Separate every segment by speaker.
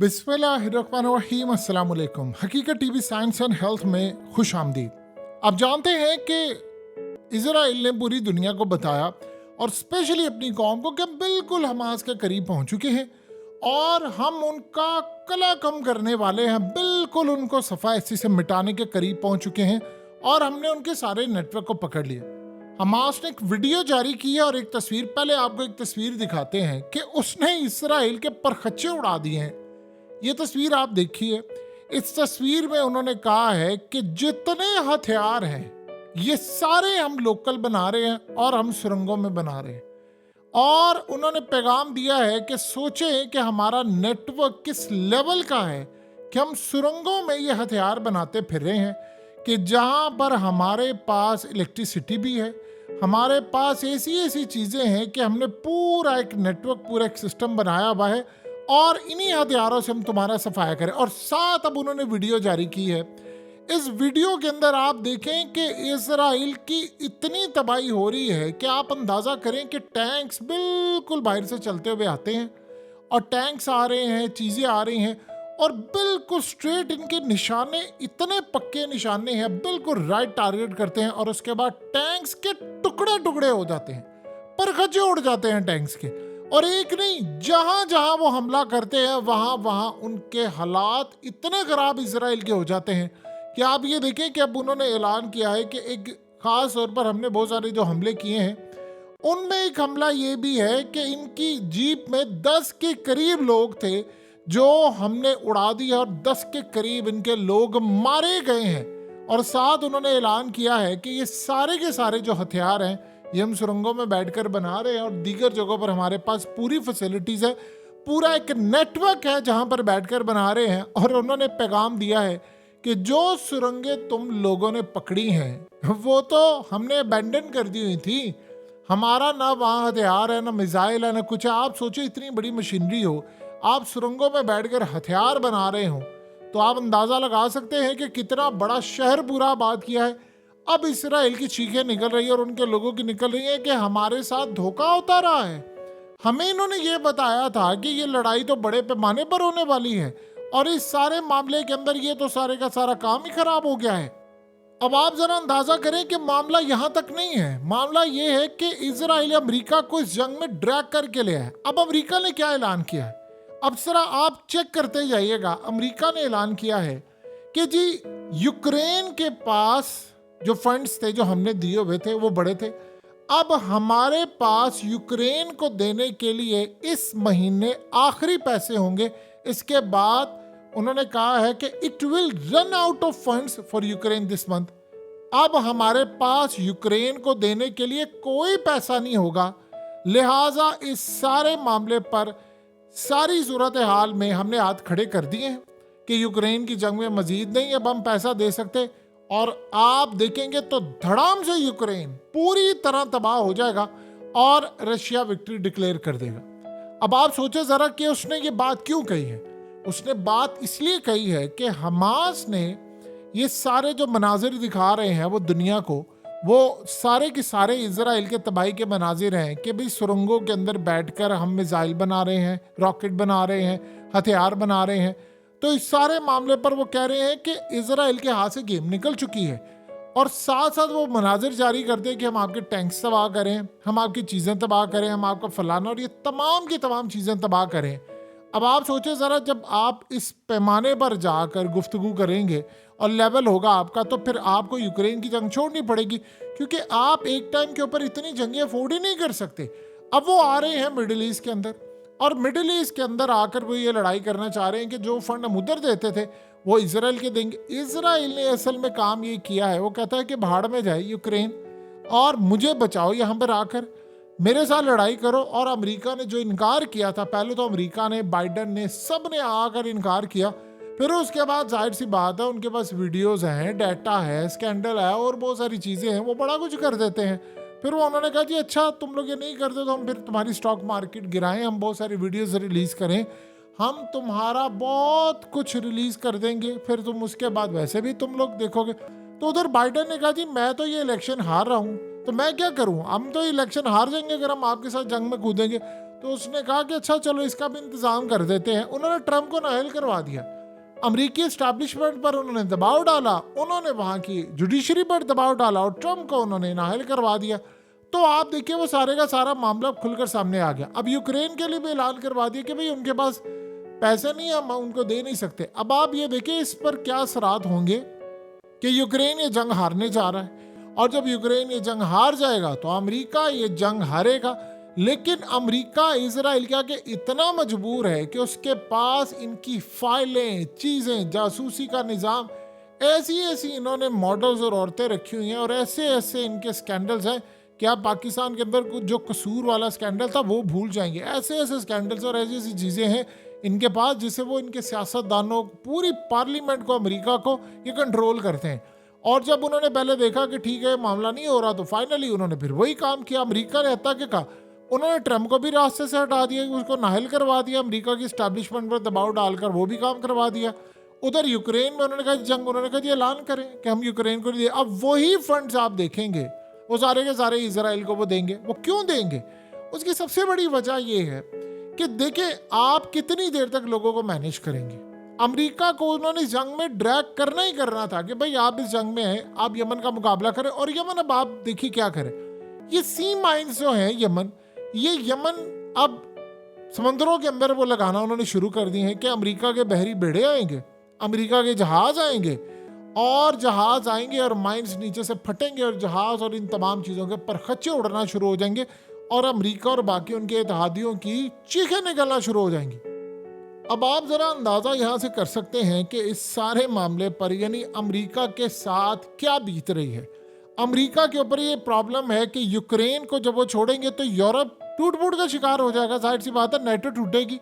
Speaker 1: बिस्मिल्लाहिर्रहमानिर्रहीम। अस्सलाम वालेकुम। हकीकत टीवी साइंस एंड हेल्थ में खुश आमदीद। आप जानते हैं कि इजराइल ने पूरी दुनिया को बताया और स्पेशली अपनी कौम को कि हम बिल्कुल हमास के करीब पहुंच चुके हैं और हम उनका कला कम करने वाले हैं, बिल्कुल उनको सफा ऐसी से मिटाने के करीब पहुंच चुके हैं और हमने उनके सारे नेटवर्क को पकड़ लिया। हमास ने एक वीडियो जारी की है और एक तस्वीर, पहले आपको एक तस्वीर दिखाते हैं कि उसने इसराइल के परखच्चे उड़ा दिए हैं। ये तस्वीर आप देखिए। इस तस्वीर में उन्होंने कहा है कि जितने हथियार हैं ये सारे हम लोकल बना रहे हैं और हम सुरंगों में बना रहे हैं। और उन्होंने पैगाम दिया है कि सोचें कि हमारा नेटवर्क किस लेवल का है कि हम सुरंगों में ये हथियार बनाते फिर रहे हैं, कि जहां पर हमारे पास इलेक्ट्रिसिटी भी है, हमारे पास ऐसी ऐसी चीज़ें हैं कि हमने पूरा एक नेटवर्क, पूरा एक सिस्टम बनाया हुआ है और इन्हीं हथियारों से हम तुम्हारा सफाया करें। और साथ अब उन्होंने वीडियो जारी की है। इस वीडियो के अंदर आप देखें कि इजराइल की इतनी तबाही हो रही है कि आप अंदाज़ा करें कि टैंक्स बिल्कुल बाहर से चलते हुए आते हैं और टैंक्स आ रहे हैं, चीज़ें आ रही हैं और बिल्कुल स्ट्रेट इनके निशाने, इतने पक्के निशाने हैं, बिल्कुल राइट टारगेट करते हैं और उसके बाद टैंक्स के टुकड़े टुकड़े हो जाते हैं, परखच्चे उड़ जाते हैं टैंक्स के। और एक नहीं, जहां जहां वो हमला करते हैं वहां वहां उनके हालात इतने खराब इजराइल के हो जाते हैं कि आप ये देखें कि अब उन्होंने ऐलान किया है कि एक खास तौर पर हमने बहुत सारे जो हमले किए हैं उनमें एक हमला ये भी है कि इनकी जीप में 10 के करीब लोग थे जो हमने उड़ा दिया और 10 के करीब इनके लोग मारे गए हैं। और साथ उन्होंने ऐलान किया है कि ये सारे के सारे जो हथियार हैं ये हम सुरंगों में बैठकर बना रहे हैं और दीगर जगहों पर हमारे पास पूरी फैसिलिटीज़ है, पूरा एक नेटवर्क है जहां पर बैठकर बना रहे हैं। और उन्होंने पैगाम दिया है कि जो सुरंगें तुम लोगों ने पकड़ी हैं वो तो हमने अबैंडन कर दी हुई थी, हमारा ना वहाँ हथियार है, ना मिसाइल है, ना कुछ है। आप सोचो इतनी बड़ी मशीनरी हो, आप सुरंगों में बैठकर हथियार बना रहे हो, तो आप अंदाज़ा लगा सकते हैं कि कितना बड़ा शहर पूरा आबाद किया है। अब इसराइल की चीखें निकल रही है और उनके लोगों की निकल रही है कि हमारे साथ धोखा होता रहा है। हमें इन्होंने ये बताया था कि ये लड़ाई तो बड़े पैमाने पर होने वाली है और इस सारे मामले के अंदर ये तो सारे का सारा काम ही खराब हो गया है। अब आप जरा अंदाजा करें कि मामला यहां तक नहीं है। मामला ये है कि इजराइल अमेरिका को इस जंग में ड्रैग करके ले आए। अब अमेरिका ने क्या ऐलान किया है, अब जरा आप चेक करते जाइएगा। अमेरिका ने ऐलान किया है कि जी यूक्रेन के पास जो फंड्स थे जो हमने दिए हुए थे वो बड़े थे, अब हमारे पास यूक्रेन को देने के लिए इस महीने आखिरी पैसे होंगे। इसके बाद उन्होंने कहा है कि it will run out of funds for Ukraine this month. अब हमारे पास यूक्रेन को देने के लिए कोई पैसा नहीं होगा, लिहाजा इस सारे मामले पर, सारी सूरत हाल में हमने हाथ खड़े कर दिए हैं कि यूक्रेन की जंग में मजीद नहीं अब हम पैसा दे सकते। और आप देखेंगे तो धड़ाम से यूक्रेन पूरी तरह तबाह हो जाएगा और रशिया विक्ट्री डिक्लेयर कर देगा। अब आप सोचे जरा कि उसने ये बात क्यों कही है। उसने बात इसलिए कही है कि हमास ने ये सारे जो मनाजिर दिखा रहे हैं वो दुनिया को, वो सारे के सारे इजराइल के तबाही के मनाजिर हैं कि भाई सुरंगों के अंदर बैठकर हम मिसाइल बना रहे हैं, रॉकेट बना रहे हैं, हथियार बना रहे हैं। तो इस सारे मामले पर वो कह रहे हैं कि इजराइल के हाथ से गेम निकल चुकी है और साथ साथ वो मनाजिर जारी करते हैं कि हम आपके टैंक्स तबाह करें, हम आपकी चीज़ें तबाह करें, हम आपका फलाना और ये तमाम की तमाम चीज़ें तबाह करें। अब आप सोचें ज़रा, जब आप इस पैमाने पर जाकर गुफ्तगू करेंगे और लेवल होगा आपका, तो फिर आपको यूक्रेन की जंग छोड़नी पड़ेगी, क्योंकि आप एक टाइम के ऊपर इतनी जंगें अफोर्ड ही नहीं कर सकते। अब वो आ रहे हैं मिडिल ईस्ट के अंदर और मिडिल ईस्ट के अंदर आकर वो ये लड़ाई करना चाह रहे हैं कि जो फंड हम उधर देते थे वो इजराइल के देंगे। इजराइल ने असल में काम ये किया है, वो कहता है कि भाड़ में जाए यूक्रेन और मुझे बचाओ, यहाँ पर आकर मेरे साथ लड़ाई करो। और अमेरिका ने जो इनकार किया था, पहले तो अमेरिका ने, बाइडन ने, सब ने आकर इनकार किया, फिर उसके बाद जाहिर सी बात है उनके पास वीडियोज़ हैं, डाटा है, स्कैंडल है और बहुत सारी चीज़ें हैं, वो बड़ा कुछ कर देते हैं। फिर वो उन्होंने कहा जी अच्छा तुम लोग ये नहीं करते तो हम फिर तुम्हारी स्टॉक मार्केट गिराएं, हम बहुत सारी वीडियोस रिलीज़ करें, हम तुम्हारा बहुत कुछ रिलीज़ कर देंगे, फिर तुम उसके बाद वैसे भी तुम लोग देखोगे। तो उधर बाइडन ने कहा जी मैं तो ये इलेक्शन हार रहा हूँ तो मैं क्या करूँ, हम तो इलेक्शन हार जाएंगे अगर हम आपके साथ जंग में कूदेंगे। तो उसने कहा कि अच्छा चलो इसका भी इंतजाम कर देते हैं। उन्होंने ट्रंप को नाअहल करवा दिया। अमेरिकी एस्टैब्लिशमेंट पर उन्होंने दबाव डाला, उन्होंने वहां की जुडिशरी पर दबाव डाला और ट्रंप को उन्होंने नाअहल करवा दिया। तो आप देखिए वो सारे का सारा मामला खुलकर सामने आ गया। अब यूक्रेन के लिए भी ऐलान करवा दिया कि भाई उनके पास पैसे नहीं, हम उनको दे नहीं सकते। अब आप ये देखिए इस पर क्या असरात होंगे कि यूक्रेन ये जंग हारने जा रहा है, और जब यूक्रेन ये जंग हार जाएगा तो अमेरिका ये जंग हारेगा। लेकिन अमेरिका इजराइल के आगे इतना मजबूर है कि उसके पास इनकी फाइलें, चीजें, जासूसी का निजाम, ऐसी ऐसी इन्होंने मॉडल्स और औरतें रखी हुई हैं, और ऐसे ऐसे इनके स्कैंडल्स हैं कि आप पाकिस्तान के अंदर कुछ जो कसूर वाला स्कैंडल था वो भूल जाएंगे। ऐसे ऐसे स्कैंडल्स और ऐसी ऐसी चीजें हैं इनके पास जिससे वो इनके सियासतदानों, पूरी पार्लियामेंट को, अमेरिका को ये कंट्रोल करते हैं। और जब उन्होंने पहले देखा कि ठीक है मामला नहीं हो रहा, तो फाइनली उन्होंने फिर वही काम किया। अमेरिका ने हत्या के कहा, उन्होंने ट्रंप को भी रास्ते से हटा दिया, उसको नाअहल करवा दिया, अमेरिका की एस्टैब्लिशमेंट पर दबाव डालकर वो भी काम करवा दिया। उधर यूक्रेन में उन्होंने कहा जंग, उन्होंने कहा जी ऐलान करें कि हम यूक्रेन को नहीं दे। अब वही फंड्स आप देखेंगे वो सारे के सारे इजराइल को वो देंगे। वो क्यों देंगे? उसकी सबसे बड़ी वजह ये है कि देखिए आप कितनी देर तक लोगों को मैनेज करेंगे। अमेरिका को उन्होंने इस जंग में ड्रैग करना ही करना था कि भाई आप इस जंग में हैं, आप यमन का मुकाबला करें। और यमन अब आप देखिए क्या करें, ये सी माइंस जो है यमन, ये यमन अब समंदरों के अंदर वो लगाना उन्होंने शुरू कर दिए हैं कि अमेरिका के बहरी बेड़े आएंगे, अमेरिका के जहाज आएंगे, और जहाज आएंगे और माइंस नीचे से फटेंगे और जहाज और इन तमाम चीज़ों के परखच्चे उड़ना शुरू हो जाएंगे, और अमेरिका और बाकी उनके इत्तेहादियों की चीखें निकलना शुरू हो जाएंगी। अब आप ज़रा अंदाज़ा यहाँ से कर सकते हैं कि इस सारे मामले पर यानी अमेरिका के साथ क्या बीत रही है। अमेरिका के ऊपर ये प्रॉब्लम है कि यूक्रेन को जब वो छोड़ेंगे तो यूरोप टूट फूट का शिकार हो जाएगा। जाहिर सी बात है, नेटो टूटेगी।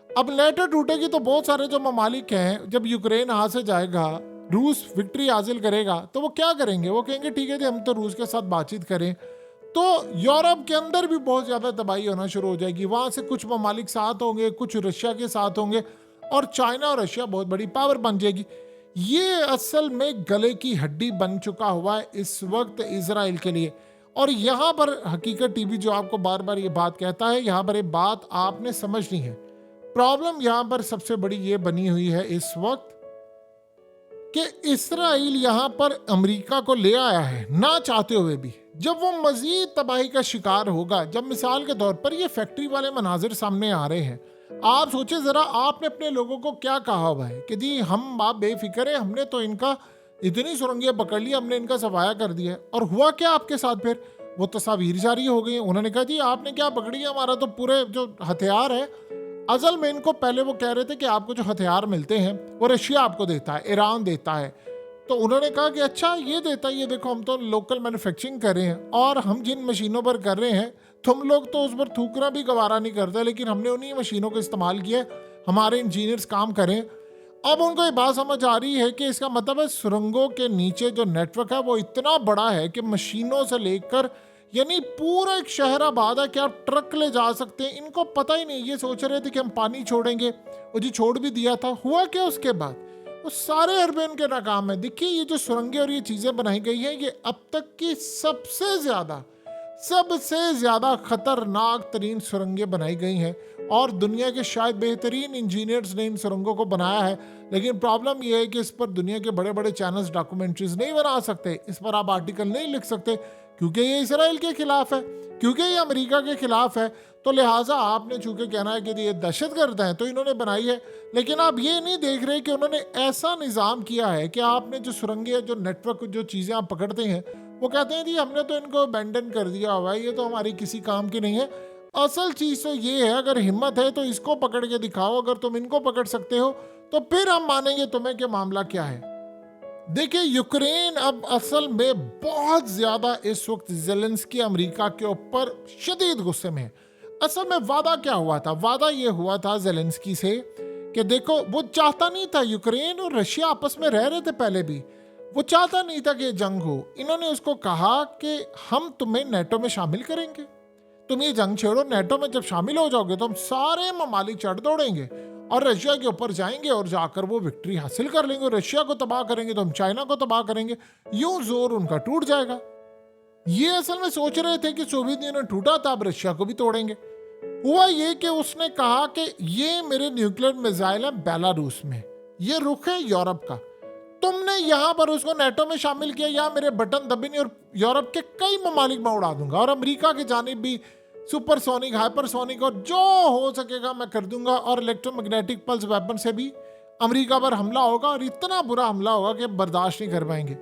Speaker 1: अब नेटो टूटेगी तो बहुत सारे जो ममालिक हैं, जब यूक्रेन हाथ से जाएगा, रूस विक्ट्री हासिल करेगा, तो वो क्या करेंगे? वो कहेंगे ठीक है जी हम तो रूस के साथ बातचीत करें। तो यूरोप के अंदर भी बहुत ज़्यादा तबाही होना शुरू हो जाएगी। वहाँ से कुछ ममालिक साथ होंगे, कुछ रशिया के साथ होंगे, और चाइना और रशिया बहुत बड़ी पावर बन जाएगी। ये असल में गले की हड्डी बन चुका हुआ है इस वक्त इजराइल के लिए। और यहाँ पर हकीकत टीवी जो आपको बार बार ये बात कहता है, यहाँ पर ये बात आपने समझनी है। प्रॉब्लम यहाँ पर सबसे बड़ी ये बनी हुई है इस वक्त कि इस्राइल यहाँ पर अमेरिका को ले आया है ना चाहते हुए भी। जब वो मजीद तबाही का शिकार होगा, जब मिसाल के तौर पर ये फैक्ट्री वाले मनाजिर सामने आ रहे हैं, आप सोचे जरा, आपने अपने लोगों को क्या कहा हुआ है कि जी हम आप बेफिक्र है, हमने तो इनका इतनी सुरंगियां पकड़ ली, हमने इनका सफाया कर दिया है। और हुआ क्या आपके साथ? फिर वो तस्वीर जारी हो गई। उन्होंने कहा जी आपने क्या पकड़ी है, हमारा तो पूरे जो हथियार है, असल में इनको पहले वो कह रहे थे कि आपको जो हथियार मिलते हैं वो रशिया आपको देता है, ईरान देता है। तो उन्होंने कहा कि अच्छा ये देता है, ये देखो हम तो लोकल मैन्युफैक्चरिंग कर रहे हैं, और हम जिन मशीनों पर कर रहे हैं तुम लोग तो उस पर थूकना भी गवारा नहीं करते, लेकिन हमने उन्हीं मशीनों को इस्तेमाल किया, हमारे इंजीनियर्स काम करें। अब उनको ये बात समझ आ रही है कि इसका मतलब है सुरंगों के नीचे जो नेटवर्क है वो इतना बड़ा है कि मशीनों से लेकर यानी पूरा एक शहर आबाद है कि आप ट्रक ले जा सकते हैं। इनको पता ही नहीं, ये सोच रहे थे कि हम पानी छोड़ेंगे, वो जी छोड़ भी दिया था। हुआ क्या उसके बाद? वो सारे अरबे उनके नाकाम है। देखिए ये जो सुरंगें और ये चीज़ें बनाई गई हैं, ये अब तक की सबसे ज़्यादा खतरनाक तरीन सुरंगें बनाई गई हैं, और दुनिया के शायद बेहतरीन इंजीनियर्स ने इन सुरंगों को बनाया है। लेकिन प्रॉब्लम यह है कि इस पर दुनिया के बड़े बड़े चैनल्स डॉक्यूमेंट्रीज नहीं बना सकते, इस पर आप आर्टिकल नहीं लिख सकते, क्योंकि ये इसराइल के खिलाफ है, क्योंकि ये अमेरिका के खिलाफ है। तो लिहाजा आपने चूंकि कहना है कि ये दहशतगर्द हैं तो इन्होंने बनाई है। लेकिन आप ये नहीं देख रहे कि उन्होंने ऐसा निज़ाम किया है कि आपने जो सुरंगें, जो नेटवर्क, जो चीज़ें आप पकड़ते हैं, वो कहते हैं जी हमने तो इनको अबैंडन कर दिया हुआ है, ये तो हमारी किसी काम की नहीं है। असल चीज़ तो ये है, अगर हिम्मत है तो इसको पकड़ के दिखाओ, अगर तुम इनको पकड़ सकते हो तो फिर हम मानेंगे तुम्हें कि मामला क्या है। देखिए यूक्रेन अब असल में बहुत ज़्यादा इस वक्त ज़ेलेंस्की अमेरिका के ऊपर शदीद गुस्से में है। असल में वादा क्या हुआ था? वादा ये हुआ था ज़ेलेंस्की से कि देखो, वो चाहता नहीं था, यूक्रेन और रशिया आपस में रह रहे थे पहले भी, वो चाहता नहीं था कि जंग हो। इन्होंने उसको कहा कि हम तुम्हें नेटो में शामिल करेंगे, तुम ये जंग छेड़ो, नेटो में जब शामिल हो जाओगे तो हम सारे ममालिक चढ़ दौड़ेंगे और रशिया के ऊपर जाएंगे और जाकर वो विक्ट्री हासिल कर लेंगे। रशिया को तबाह करेंगे तो हम चाइना को तबाह करेंगे, यूं जोर उनका टूट जाएगा। ये असल में सोच रहे थे कि सोवियत यूनियन टूटा था, अब रशिया को भी तोड़ेंगे। हुआ ये कि उसने कहा कि ये मेरे न्यूक्लियर मिसाइल है बेलारूस में, ये रुख है यूरोप का, तुमने यहां पर उसको नेटो में शामिल किया, या मेरे बटन दबी नहीं और यूरोप के कई ममालिक में उड़ा दूंगा, और अमेरिका की जानिब भी सुपरसोनिक हाइपरसोनिक और जो हो सकेगा मैं कर दूंगा, और इलेक्ट्रोमैग्नेटिक पल्स वेपन से भी अमेरिका पर हमला होगा, और इतना बुरा हमला होगा कि बर्दाश्त नहीं कर पाएंगे।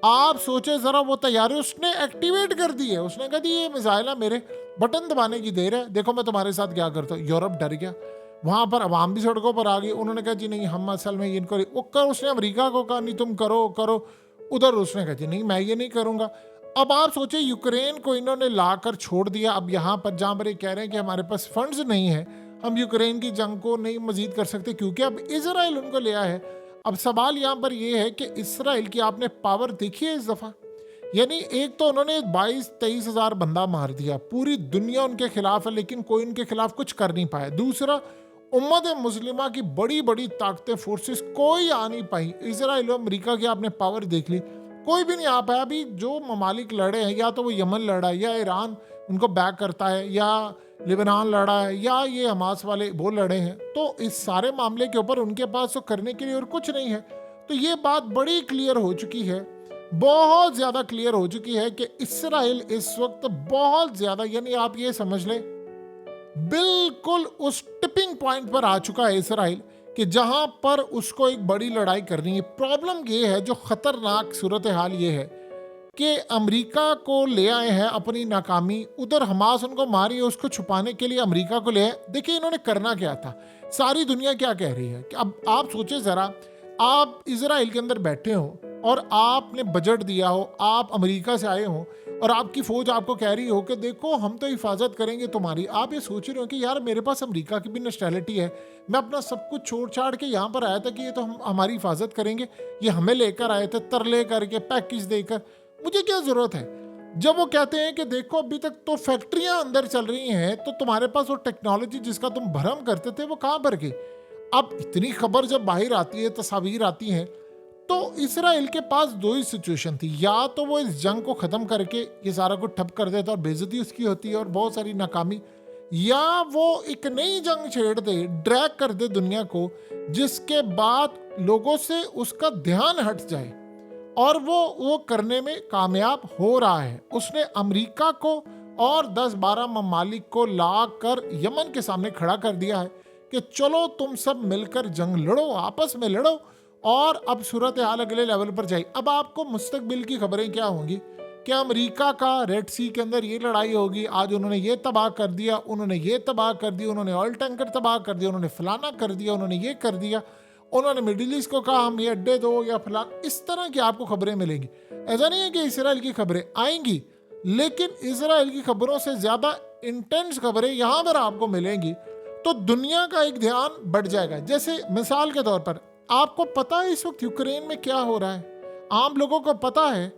Speaker 1: आप सोचे जरा, वो तैयारी उसने एक्टिवेट कर दी है। उसने कहा ये मिसाइल है, मेरे बटन दबाने की देर है, देखो मैं तुम्हारे साथ क्या करता हूँ। यूरोप डर गया, वहां पर अवाम भी सड़कों पर आ गई। उन्होंने कहा जी नहीं, हम असल में इनको वो कर, उसने अमेरिका को कहा नहीं तुम करो करो, उधर उसने कहा जी नहीं मैं ये नहीं करूंगा। अब आप सोचे यूक्रेन को इन्होंने लाकर छोड़ दिया। अब यहाँ पर जहाँ पर ये कह रहे हैं कि हमारे पास फंड्स नहीं है, हम यूक्रेन की जंग को नहीं मजीद कर सकते क्योंकि अब इजराइल उनको लिया है। अब सवाल यहाँ पर यह है कि इसराइल की आपने पावर देखी है इस दफा, यानी एक तो उन्होंने 22-23 हजार बंदा मार दिया, पूरी दुनिया उनके खिलाफ है लेकिन कोई उनके खिलाफ कुछ कर नहीं पाया। दूसरा, उम्मत मुस्लिमा की बड़ी बड़ी ताकतें फोर्सेस कोई आ नहीं पाई। इसराइल और अमेरिका की आपने पावर देख ली, कोई भी नहीं आ पाया। अभी जो ममालिक लड़े हैं, या तो वो यमन लड़ा है, या ईरान उनको बैक करता है, या लिबनान लड़ा है, या ये हमास वाले वो लड़े हैं। तो इस सारे मामले के ऊपर उनके पास तो करने के लिए और कुछ नहीं है। तो ये बात बड़ी क्लियर हो चुकी है, बहुत ज्यादा क्लियर हो चुकी है कि इसराइल इस वक्त बहुत ज्यादा, यानी आप ये समझ लें बिल्कुल उस टिपिंग पॉइंट पर आ चुका है इसराइल कि जहां पर उसको एक बड़ी लड़ाई करनी है। प्रॉब्लम ये है, जो खतरनाक सूरत हाल ये है कि अमेरिका को ले आए हैं अपनी नाकामी, उधर हमास उनको मारी है, उसको छुपाने के लिए अमेरिका को ले आए। देखिए इन्होंने करना क्या था, सारी दुनिया क्या कह रही है कि अब आप सोचे जरा, आप इजराइल के अंदर बैठे हो और आपने बजट दिया हो, आप अमेरिका से आए हो और आपकी फौज आपको कह रही हो कि देखो हम तो हिफाजत करेंगे तुम्हारी। आप ये सोच रहे हो कि यार मेरे पास अमेरिका की भी नेशनैलिटी है, मैं अपना सब कुछ छोड़ छाड़ के यहाँ पर आया था कि ये तो हम हमारी हिफाजत करेंगे, ये हमें लेकर आए थे तरले करके पैकेज देकर, मुझे क्या जरूरत है। जब वो कहते हैं कि देखो अभी तक तो फैक्ट्रियां अंदर चल रही हैं, तो तुम्हारे पास वो टेक्नोलॉजी जिसका तुम भरम करते थे वो कहाँ पर गई। अब इतनी खबर जब बाहर आती है, तस्वीर आती हैं, तो इसराइल के पास दो ही सिचुएशन थी, या तो वो इस जंग को खत्म करके ये सारा कुछ ठप कर देता और बेइज्जती उसकी होती है और बहुत सारी नाकामी, या वो एक नई जंग छेड़ दे, ड्रैग कर दे दुनिया को, जिसके बाद लोगों से उसका ध्यान हट जाए। और वो करने में कामयाब हो रहा है। उसने अमेरिका को और 10-12 ममालिक को लाकर यमन के सामने खड़ा कर दिया है कि चलो तुम सब मिलकर जंग लड़ो, आपस में लड़ो, और अब सूरत हाल अगले लेवल पर जाए। अब आपको मुस्तकबिल की खबरें क्या होंगी कि अमेरिका का रेड सी के अंदर ये लड़ाई होगी, आज उन्होंने ये तबाह कर दिया, उन्होंने ये तबाह कर दिया, उन्होंने ऑयल टैंकर तबाह कर दिया, उन्होंने फलाना कर दिया, उन्होंने ये कर दिया, उन्होंने मिडिल ईस्ट को कहा हम ये अड्डे दो या फलान। इस तरह की आपको खबरें मिलेंगी। ऐसा नहीं है कि इसराइल की खबरें आएंगी, लेकिन इसराइल की खबरों से ज्यादा इंटेंस खबरें यहां पर आपको मिलेंगी, तो दुनिया का एक ध्यान बढ़ जाएगा। जैसे मिसाल के तौर पर आपको पता है इस वक्त यूक्रेन में क्या हो रहा है, आम लोगों को पता है।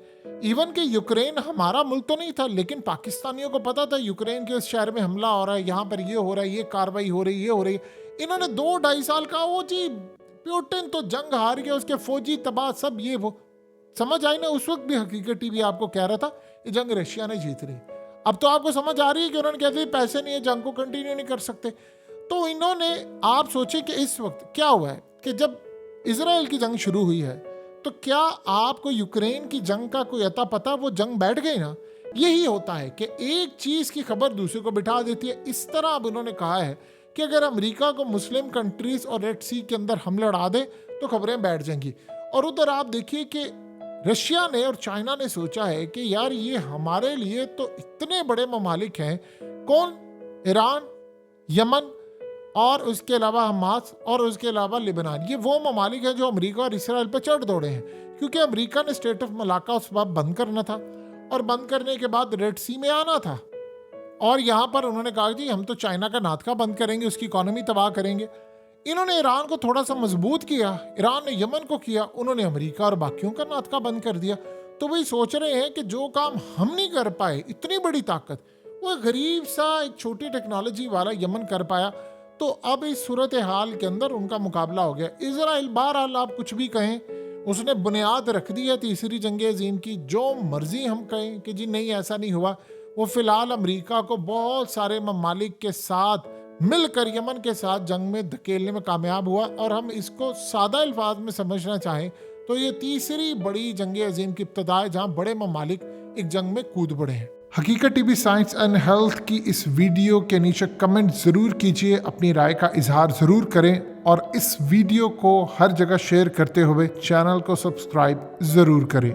Speaker 1: इवन कि यूक्रेन हमारा मुल्क तो नहीं था, लेकिन पाकिस्तानियों को पता था यूक्रेन के उस शहर में हमला हो रहा है, यहाँ पर ये हो रहा है, ये कार्रवाई हो रही है, ये हो रही है। इन्होंने 2-2.5 साल का वो जी प्यूटिन तो जंग हार गया, उसके फौजी तबाह सब ये वो, समझ आई ना। उस वक्त भी हकीकत टीवी आपको कह रहा था ये जंग रशिया ने जीत रही। अब तो आपको समझ आ रही है कि उन्होंने कहा था पैसे नहीं है, जंग को कंटिन्यू नहीं कर सकते। तो इन्होंने, आप सोचे कि इस वक्त क्या हुआ है कि जब इजराइल की जंग शुरू हुई है, तो क्या आपको यूक्रेन की जंग का कोई अता पता, वो जंग बैठ गई ना। यही होता है कि एक चीज की खबर दूसरे को बिठा देती है। इस तरह अब उन्होंने कहा है कि अगर अमेरिका को मुस्लिम कंट्रीज और रेड सी के अंदर हम लड़ा दे तो खबरें बैठ जाएंगी। और उधर आप देखिए कि रशिया ने और चाइना ने सोचा है कि यार ये हमारे लिए तो इतने बड़े ममालिक हैं, कौन, ईरान, यमन और उसके अलावा हमास और उसके अलावा लिबनान, ये वो ममालिक हैं जो अमेरिका और इसराइल पर चढ़ दौड़े हैं। क्योंकि अमेरिका ने स्टेट ऑफ मलाका उस वक्त बंद करना था, और बंद करने के बाद रेड सी में आना था, और यहाँ पर उन्होंने कहा जी हम तो चाइना का नाथका बंद करेंगे, उसकी इकोनॉमी तबाह करेंगे। इन्होंने ईरान को थोड़ा सा मजबूत किया, ईरान ने यमन को किया, उन्होंने अमेरिका और बाकियों का नाथका बंद कर दिया। तो वही सोच रहे हैं कि जो काम हम नहीं कर पाए, इतनी बड़ी ताकत, वो गरीब सा एक छोटी टेक्नोलॉजी वाला यमन कर पाया। तो अब इस सूरत हाल के अंदर उनका मुकाबला हो गया। इजराइल, बहरहाल आप कुछ भी कहें, उसने बुनियाद रख दी है तीसरी जंग अज़ीम की। जो मर्जी हम कहें कि जी नहीं ऐसा नहीं हुआ, वो फिलहाल अमेरिका को बहुत सारे ममालिक के साथ मिलकर यमन के साथ जंग में धकेलने में कामयाब हुआ। और हम इसको सादा अल्फाज में समझना चाहें तो ये तीसरी बड़ी जंग अजीम की इब्तदा है जहां बड़े ममालिक एक जंग में कूद पड़े हैं। हकीकत टीवी साइंस एंड हेल्थ की इस वीडियो के नीचे कमेंट ज़रूर कीजिए, अपनी राय का इजहार ज़रूर करें और इस वीडियो को हर जगह शेयर करते हुए चैनल को सब्सक्राइब ज़रूर करें।